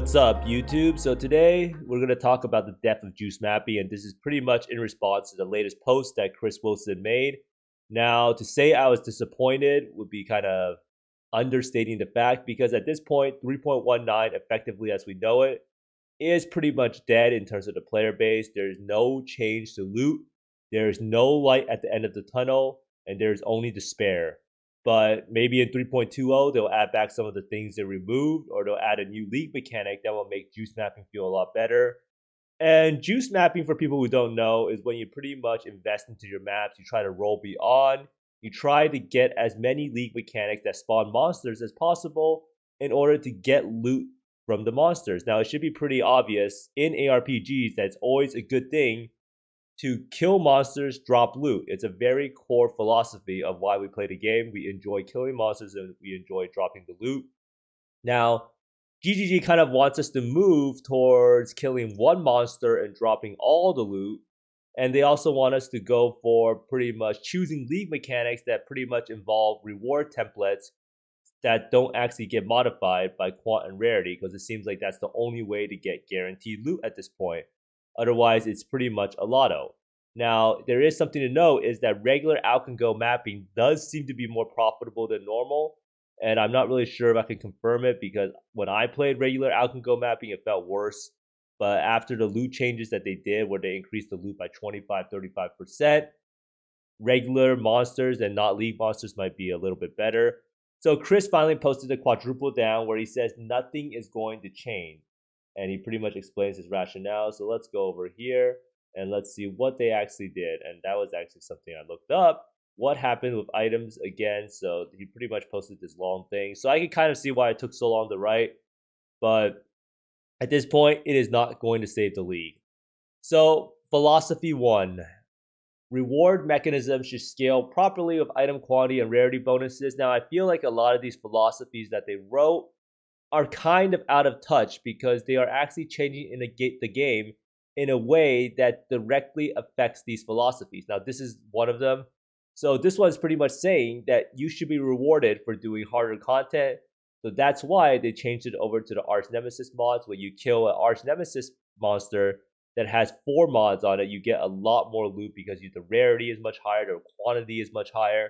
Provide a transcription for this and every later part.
What's up, YouTube? So today we're going to talk about the death of juice mapping, and this is pretty much in response to the latest post that Chris Wilson made. Now, to say I was disappointed would be kind of understating the fact, because at this point, 3.19, effectively as we know it, is pretty much dead in terms of the player base. There's no change to loot, there's no light at the end of the tunnel, and there's only despair. But maybe in 3.20, they'll add back some of the things they removed, or they'll add a new league mechanic that will make juice mapping feel a lot better. And juice mapping, for people who don't know, is when you pretty much invest into your maps, you try to roll beyond, you try to get as many league mechanics that spawn monsters as possible in order to get loot from the monsters. Now, it should be pretty obvious in ARPGs that it's always a good thing to kill monsters, drop loot. It's a very core philosophy of why we play the game. We enjoy killing monsters and we enjoy dropping the loot. Now, GGG kind of wants us to move towards killing one monster and dropping all the loot. And they also want us to go for pretty much choosing league mechanics that pretty much involve reward templates that don't actually get modified by quant and rarity, because it seems like that's the only way to get guaranteed loot at this point. Otherwise, it's pretty much a lotto. Now, there is something to note, is that regular out and go mapping does seem to be more profitable than normal. And I'm not really sure if I can confirm it, because when I played regular out and go mapping, it felt worse. But after the loot changes that they did, where they increased the loot by 25-35%, regular monsters and not league monsters might be a little bit better. So Chris finally posted a quadruple down where he says nothing is going to change. And he pretty much explains his rationale. So let's go over here and let's see what they actually did. And that was actually something I looked up. What happened with items again? So he pretty much posted this long thing. So I can kind of see why it took so long to write. But at this point, it is not going to save the league. So philosophy 1. Reward mechanisms should scale properly with item quantity and rarity bonuses. Now, I feel like a lot of these philosophies that they wrote are kind of out of touch, because they are actually changing in the game in a way that directly affects these philosophies. Now, this is one of them. So this one's pretty much saying that you should be rewarded for doing harder content. So that's why they changed it over to the Arch Nemesis mods, where you kill an Arch Nemesis monster that has 4 mods on it, you get a lot more loot because the rarity is much higher, the quantity is much higher.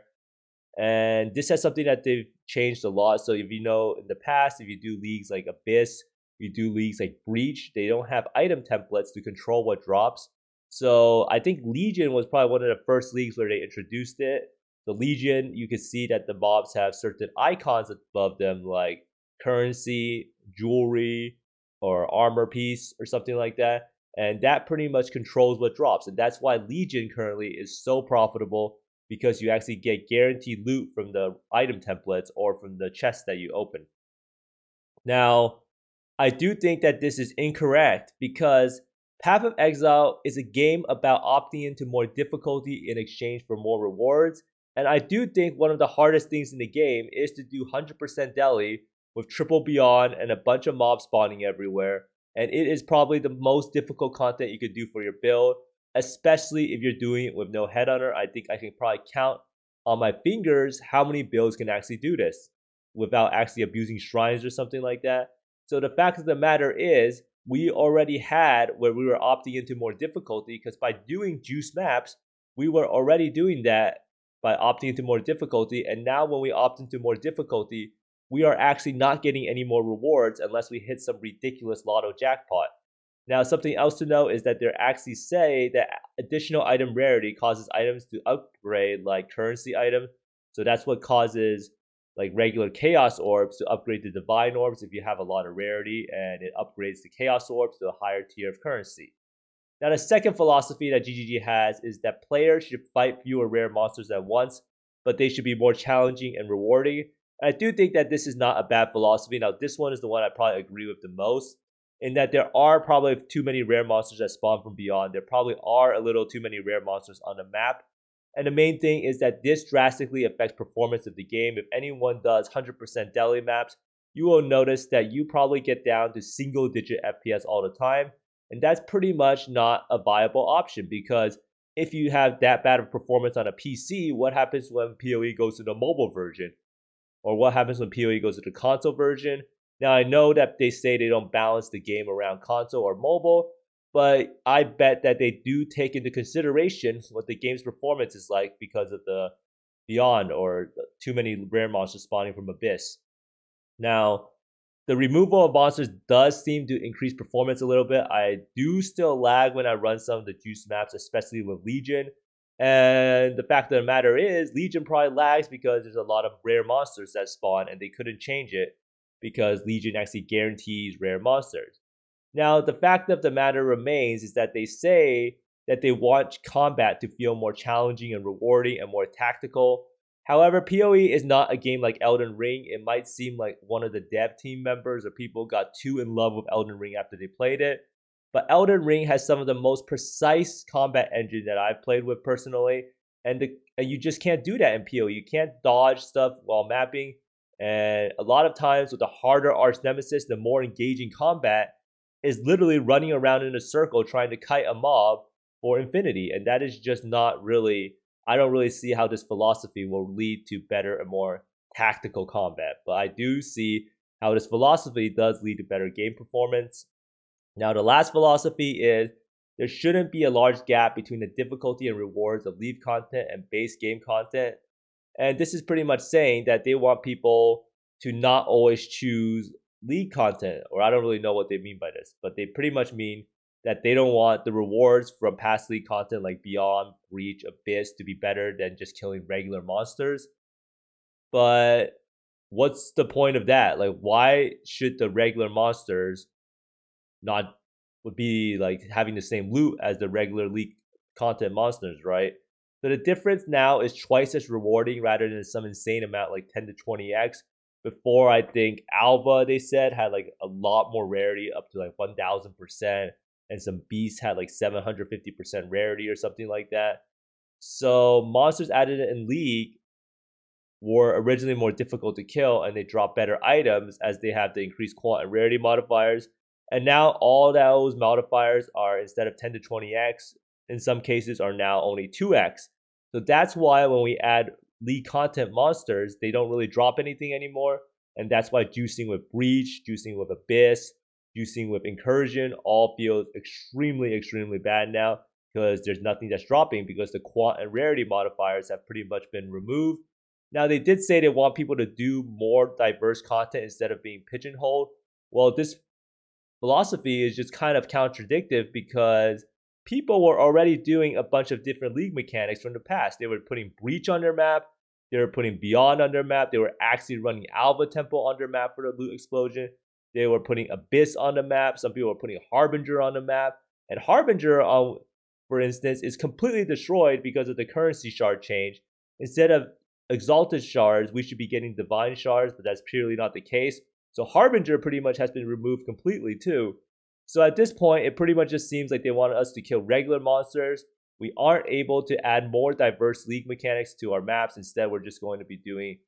And this is something that they've changed a lot. So if you know, in the past, if you do leagues like Abyss, you do leagues like Breach, they don't have item templates to control what drops. So I think Legion was probably one of the first leagues where they introduced it. The Legion, you can see that the mobs have certain icons above them, like currency, jewelry, or armor piece, or something like that. And that pretty much controls what drops. And that's why Legion currently is so profitable, because you actually get guaranteed loot from the item templates or from the chests that you open. Now, I do think that this is incorrect, because Path of Exile is a game about opting into more difficulty in exchange for more rewards. And I do think one of the hardest things in the game is to do 100% deli with triple beyond and a bunch of mobs spawning everywhere. And it is probably the most difficult content you could do for your build, especially if you're doing it with no headhunter. I think I can probably count on my fingers how many builds can actually do this without actually abusing shrines or something like that. So the fact of the matter is, we already had where we were opting into more difficulty, because by doing juice maps, we were already doing that by opting into more difficulty. And now when we opt into more difficulty, we are actually not getting any more rewards unless we hit some ridiculous lotto jackpot. Now, something else to note is that they actually say that additional item rarity causes items to upgrade, like currency items. So that's what causes like regular chaos orbs to upgrade to divine orbs if you have a lot of rarity, and it upgrades the chaos orbs to a higher tier of currency. Now, the second philosophy that GGG has is that players should fight fewer rare monsters at once, but they should be more challenging and rewarding. I do think that this is not a bad philosophy. Now, this one is the one I probably agree with the most, in that there are probably too many rare monsters that spawn from beyond. There probably are a little too many rare monsters on the map. And the main thing is that this drastically affects performance of the game. If anyone does 100% deli maps, you will notice that you probably get down to single-digit FPS all the time. And that's pretty much not a viable option, because if you have that bad of performance on a PC, what happens when PoE goes to the mobile version? Or what happens when PoE goes to the console version? Now, I know that they say they don't balance the game around console or mobile, but I bet that they do take into consideration what the game's performance is like because of the Beyond or too many rare monsters spawning from Abyss. Now, the removal of monsters does seem to increase performance a little bit. I do still lag when I run some of the juice maps, especially with Legion. And the fact of the matter is, Legion probably lags because there's a lot of rare monsters that spawn and they couldn't change it because Legion actually guarantees rare monsters. Now, the fact of the matter remains is that they say that they want combat to feel more challenging and rewarding and more tactical. However, PoE is not a game like Elden Ring. It might seem like one of the dev team members or people got too in love with Elden Ring after they played it. But Elden Ring has some of the most precise combat engine that I've played with personally. And you just can't do that in PoE. You can't dodge stuff while mapping. And a lot of times with the harder arch nemesis, the more engaging combat is literally running around in a circle trying to kite a mob for infinity. And that is just not really, I don't really see how this philosophy will lead to better and more tactical combat. But I do see how this philosophy does lead to better game performance. Now, the last philosophy is there shouldn't be a large gap between the difficulty and rewards of leave content and base game content. And this is pretty much saying that they want people to not always choose league content, or I don't really know what they mean by this, but they pretty much mean that they don't want the rewards from past league content like Beyond, Breach, Abyss to be better than just killing regular monsters. But what's the point of that? Like, why should the regular monsters not would be like having the same loot as the regular league content monsters, right? So the difference now is twice as rewarding rather than some insane amount like 10 to 20x. Before, I think Alva, they said, had like a lot more rarity, up to like 1000%, and some beasts had like 750% rarity or something like that. So monsters added in League were originally more difficult to kill, and they drop better items as they have the increased quant and rarity modifiers. And now all those modifiers are, instead of 10 to 20x, in some cases are now only 2x. So that's why when we add league content monsters, they don't really drop anything anymore. And that's why juicing with Breach, juicing with Abyss, juicing with Incursion all feels extremely, extremely bad now because there's nothing that's dropping because the quant and rarity modifiers have pretty much been removed. Now, they did say they want people to do more diverse content instead of being pigeonholed. Well, this philosophy is just kind of contradictory because people were already doing a bunch of different league mechanics from the past. They were putting Breach on their map. They were putting Beyond on their map. They were actually running Alva Temple on their map for the loot explosion. They were putting Abyss on the map. Some people were putting Harbinger on the map. And Harbinger, for instance, is completely destroyed because of the currency shard change. Instead of Exalted shards, we should be getting Divine shards, but that's purely not the case. So Harbinger pretty much has been removed completely too. So at this point, it pretty much just seems like they wanted us to kill regular monsters. We aren't able to add more diverse league mechanics to our maps. Instead, we're just going to be doing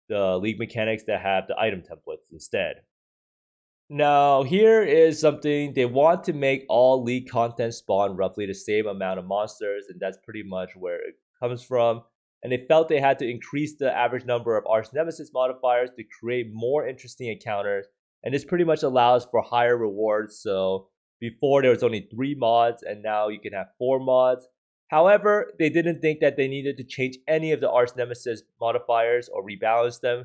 the league mechanics that have the item templates instead. Now, here is something. They want to make all league content spawn roughly the same amount of monsters, and that's pretty much where it comes from. And they felt they had to increase the average number of arch nemesis modifiers to create more interesting encounters. And this pretty much allows for higher rewards. So before there was only 3 mods, and now you can have 4 mods. However, they didn't think that they needed to change any of the arch nemesis modifiers or rebalance them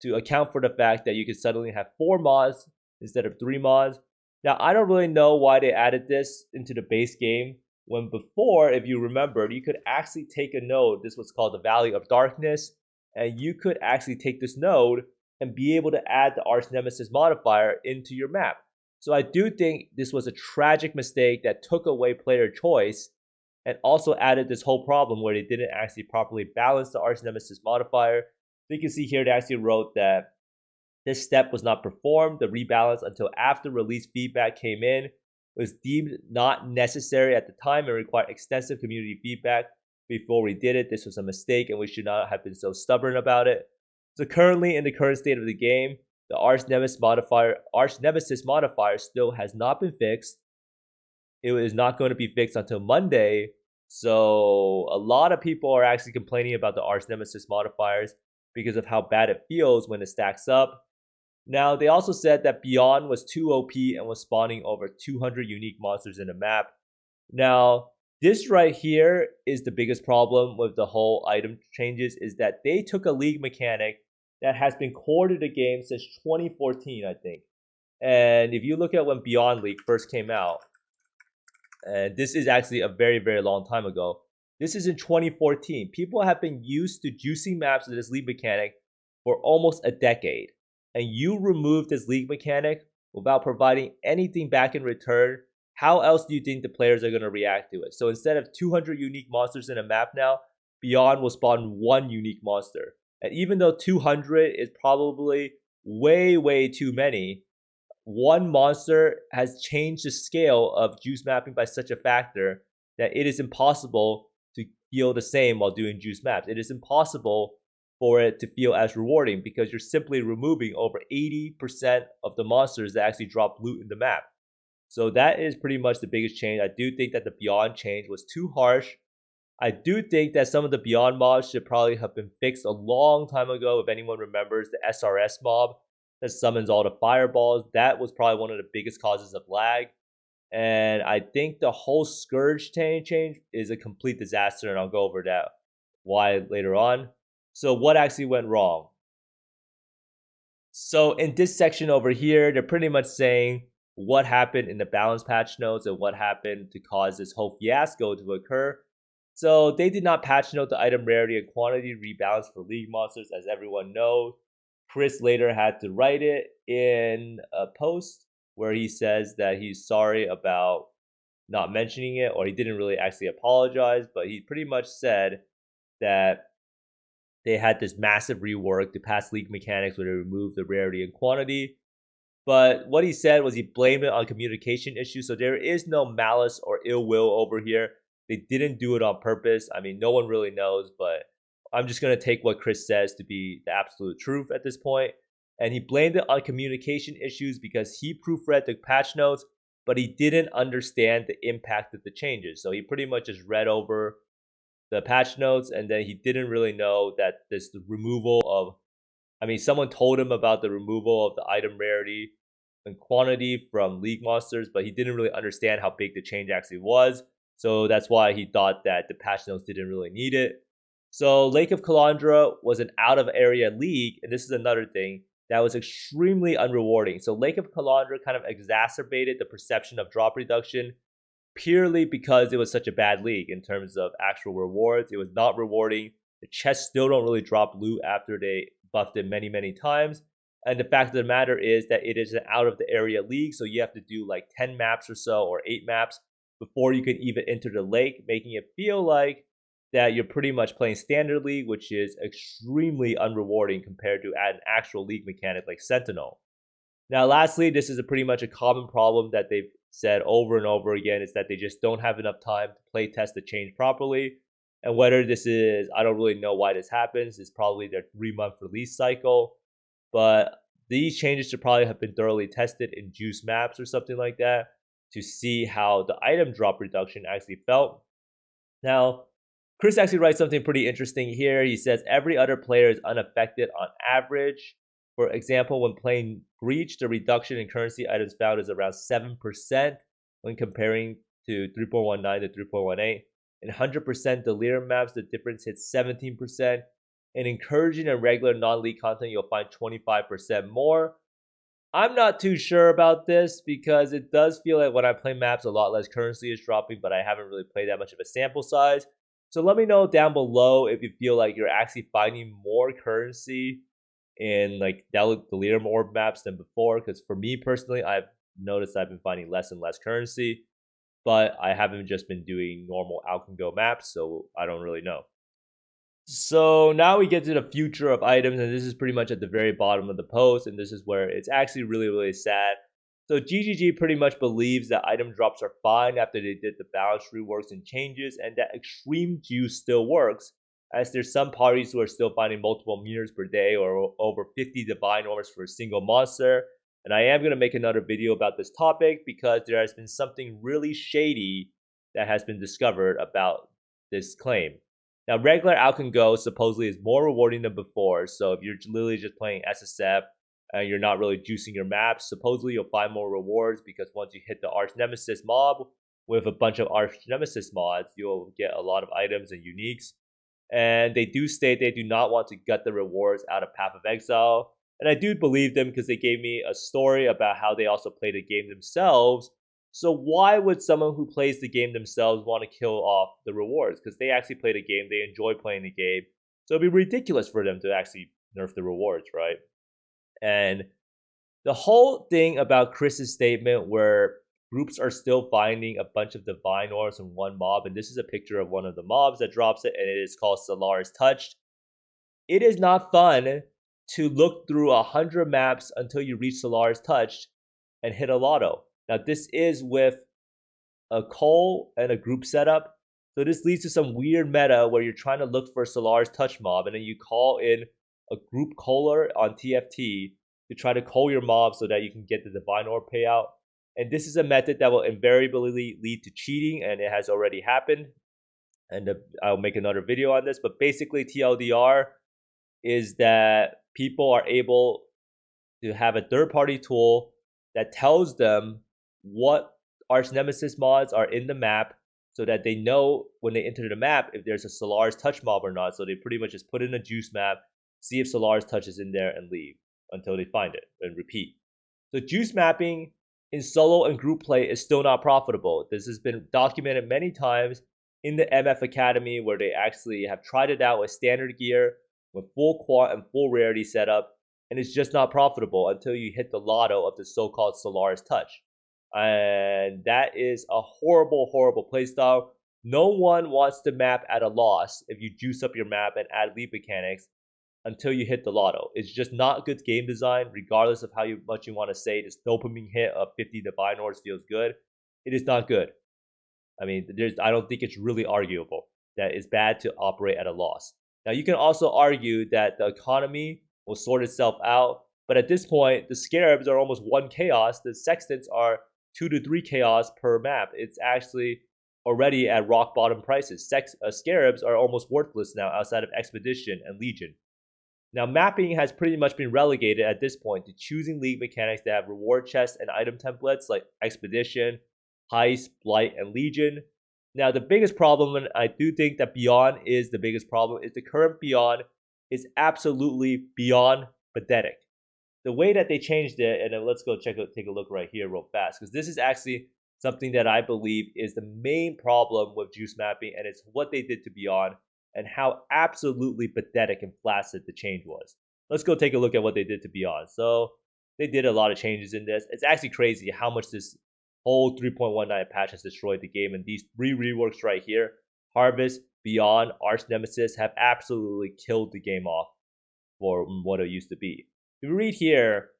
to account for the fact that you could suddenly have 4 mods instead of 3 mods. Now, I don't really know why they added this into the base game, when before, if you remember, you could actually take a node. This was called the Valley of Darkness, and you could actually take this node and be able to add the Arch Nemesis modifier into your map. So I do think this was a tragic mistake that took away player choice and also added this whole problem where they didn't actually properly balance the Arch Nemesis modifier. So you can see here they actually wrote that this step was not performed, the rebalance, until after release feedback came in. It was deemed not necessary at the time and required extensive community feedback before we did it. This was a mistake and we should not have been so stubborn about it. So currently, in the current state of the game, the Arch Nemesis modifier still has not been fixed. It is not going to be fixed until Monday. So a lot of people are actually complaining about the Arch Nemesis modifiers because of how bad it feels when it stacks up. Now, they also said that Beyond was too OP and was spawning over 200 unique monsters in the map. Now, this right here is the biggest problem with the whole item changes, is that they took a league mechanic that has been core to the game since 2014, I think. And if you look at when Beyond League first came out, and this is actually a very, very long time ago. This is in 2014. People have been used to juicing maps with this league mechanic for almost a decade. And you remove this league mechanic without providing anything back in return. How else do you think the players are going to react to it? So instead of 200 unique monsters in a map now, Beyond will spawn one unique monster. And even though 200 is probably way, way too many, one monster has changed the scale of juice mapping by such a factor that it is impossible to feel the same while doing juice maps. It is impossible for it to feel as rewarding because you're simply removing over 80% of the monsters that actually drop loot in the map. So that is pretty much the biggest change. I do think that the Beyond change was too harsh. I do think that some of the Beyond mobs should probably have been fixed a long time ago. If anyone remembers the SRS mob that summons all the fireballs, that was probably one of the biggest causes of lag. And I think the whole Scourge change is a complete disaster, and I'll go over that why later on. So what actually went wrong? So in this section over here, they're pretty much saying what happened in the balance patch notes and what happened to cause this whole fiasco to occur. So they did not patch note the item rarity and quantity rebalance for league monsters, as everyone knows. Chris later had to write it in a post where he says that he's sorry about not mentioning it, or he didn't really actually apologize, but he pretty much said that they had this massive rework to past league mechanics where they removed the rarity and quantity. But what he said was he blamed it on communication issues. So there is no malice or ill will over here. They didn't do it on purpose. I mean, no one really knows, but I'm just going to take what Chris says to be the absolute truth at this point. And he blamed it on communication issues because he proofread the patch notes, but he didn't understand the impact of the changes. So he pretty much just read over the patch notes, and then he didn't really know that this removal of, I mean, someone told him about the removal of the item rarity and quantity from league monsters, but he didn't really understand how big the change actually was. So that's why he thought that the patch notes didn't really need it. So Lake of Calandra was an out of area league, and this is another thing that was extremely unrewarding. So Lake of Calandra kind of exacerbated the perception of drop reduction purely because it was such a bad league in terms of actual rewards. It was not rewarding. The chests still don't really drop loot after they buffed it many, many times. And the fact of the matter is that it is an out of the area league, so you have to do like 10 maps or so, or 8 maps before you can even enter the lake, making it feel like that you're pretty much playing standard league, which is extremely unrewarding compared to an actual league mechanic like Sentinel. Now, lastly, this is pretty much a common problem that they've said over and over again, is that they just don't have enough time to play test the change properly. And whether this is, I don't really know why this happens. It's probably their 3-month release cycle. But these changes should probably have been thoroughly tested in juice maps or something like that to see how the item drop reduction actually felt. Now, Chris actually writes something pretty interesting here. He says every other player is unaffected on average. For example, when playing Breach, the reduction in currency items found is around 7% when comparing to 3.19 to 3.18. In 100% delirium maps, the difference hits 17%. In encouraging and regular non-league content, you'll find 25% more. I'm not too sure about this because it does feel like when I play maps, a lot less currency is dropping, but I haven't really played that much of a sample size. So let me know down below if you feel like you're actually finding more currency in like delirium orb maps than before. Because for me personally, I've noticed I've been finding less and less currency, but I haven't just been doing normal out and go maps, so I don't really know. So now we get to the future of items, and this is pretty much at the very bottom of the post, and this is where it's actually really, really sad. So GGG pretty much believes that item drops are fine after they did the balance reworks and changes, and that extreme juice still works, as there's some parties who are still finding multiple meters per day or over 50 divine orbs for a single monster. And I am going to make another video about this topic because there has been something really shady that has been discovered about this claim. Now, regular Out Can Go supposedly is more rewarding than before, so if you're literally just playing SSF and you're not really juicing your maps. Supposedly, you'll find more rewards because once you hit the Arch Nemesis mob with a bunch of Arch Nemesis mods, you'll get a lot of items and uniques. And they do state they do not want to gut the rewards out of Path of Exile. And I do believe them because they gave me a story about how they also play the game themselves. So why would someone who plays the game themselves want to kill off the rewards? Because they actually play the game, they enjoy playing the game. So it'd be ridiculous for them to actually nerf the rewards, right? And the whole thing about Chris's statement where groups are still finding a bunch of divine ores in one mob, and this is a picture of one of the mobs that drops it, and it is called Solar's Touched. It is not fun to look through 100 maps until you reach Solar's Touched and hit a lotto. Now, this is with a call and a group setup. So this leads to some weird meta where you're trying to look for Solar's Touch mob, and then you call in a group caller on TFT to try to call your mob so that you can get the Divine Orb payout. And this is a method that will invariably lead to cheating, and it has already happened. And I'll make another video on this. But basically, TLDR is that people are able to have a third-party tool that tells them what Arch Nemesis mods are in the map so that they know when they enter the map if there's a Solar's Touch mob or not. So they pretty much just put in a juice map, see if Solar's Touch is in there, and leave until they find it, and repeat. So juice mapping in solo and group play is still not profitable. This has been documented many times in the MF Academy where they actually have tried it out with standard gear, with full quant and full rarity setup, and it's just not profitable until you hit the lotto of the so-called Solar's Touch. And that is a horrible, horrible playstyle. No one wants to map at a loss if you juice up your map and add lead mechanics until you hit the lotto. It's just not good game design, regardless of how much you want to say this dopamine hit of 50 Divine Orbs feels good. It is not good. I mean, I don't think it's really arguable that it's bad to operate at a loss. Now, you can also argue that the economy will sort itself out, but at this point, the Scarabs are almost 1 chaos. The Sextants are 2 to 3 chaos per map. It's actually already at rock bottom prices. Scarabs are almost worthless now outside of Expedition and Legion. Now, mapping has pretty much been relegated at this point to choosing league mechanics that have reward chests and item templates like Expedition, Heist, Blight, and Legion. Now, the biggest problem, and I do think that Beyond is the biggest problem, is the current Beyond is absolutely beyond pathetic. The way that they changed it, and then let's go take a look right here real fast, because this is actually something that I believe is the main problem with juice mapping, and it's what they did to Beyond and how absolutely pathetic and flaccid the change was. Let's go take a look at what they did to Beyond. So they did a lot of changes in this. It's actually crazy how much this whole 3.19 patch has destroyed the game, and these 3 reworks right here, Harvest, Beyond, Arch Nemesis, have absolutely killed the game off for what it used to be. If you read here,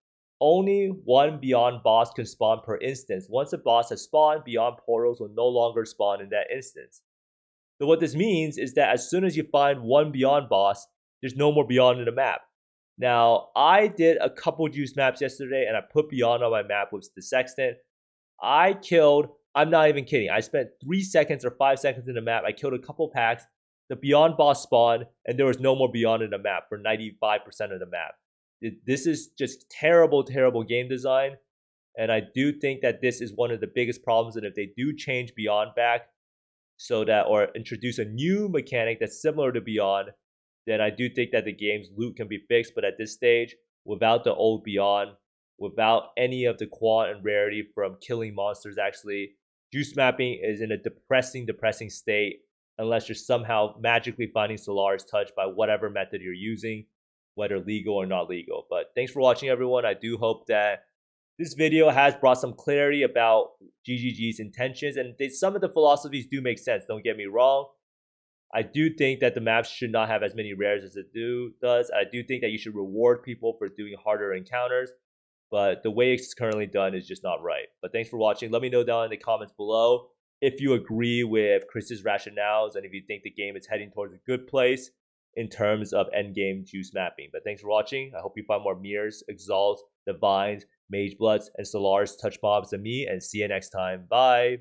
only 1 Beyond boss can spawn per instance. Once a boss has spawned, Beyond portals will no longer spawn in that instance. So what this means is that as soon as you find 1 Beyond boss, there's no more Beyond in the map. Now, I did a couple juice maps yesterday, and I put Beyond on my map with the Sextant. I killed, I'm not even kidding, I spent 3 seconds or 5 seconds in the map. I killed a couple packs. The Beyond boss spawned, and there was no more Beyond in the map for 95% of the map. This is just terrible, terrible game design. And I do think that this is one of the biggest problems. And if they do change Beyond back, so that, or introduce a new mechanic that's similar to Beyond, then I do think that the game's loot can be fixed. But at this stage, without the old Beyond, without any of the quant and rarity from killing monsters, actually, juice mapping is in a depressing state unless you're somehow magically finding Solar's Touch by whatever method you're using, whether legal or not legal. But thanks for watching, everyone. I do hope that this video has brought some clarity about GGG's intentions, and some of the philosophies do make sense, don't get me wrong. I do think that the maps should not have as many rares as it does. I do think that you should reward people for doing harder encounters, but the way it's currently done is just not right. But thanks for watching. Let me know down in the comments below if you agree with Chris's rationales and if you think the game is heading towards a good place in terms of endgame juice mapping. But thanks for watching. I hope you find more Mirrors, Exalts, Divines, Mage Bloods, and Solar's Touch mobs than me, and see you next time. Bye!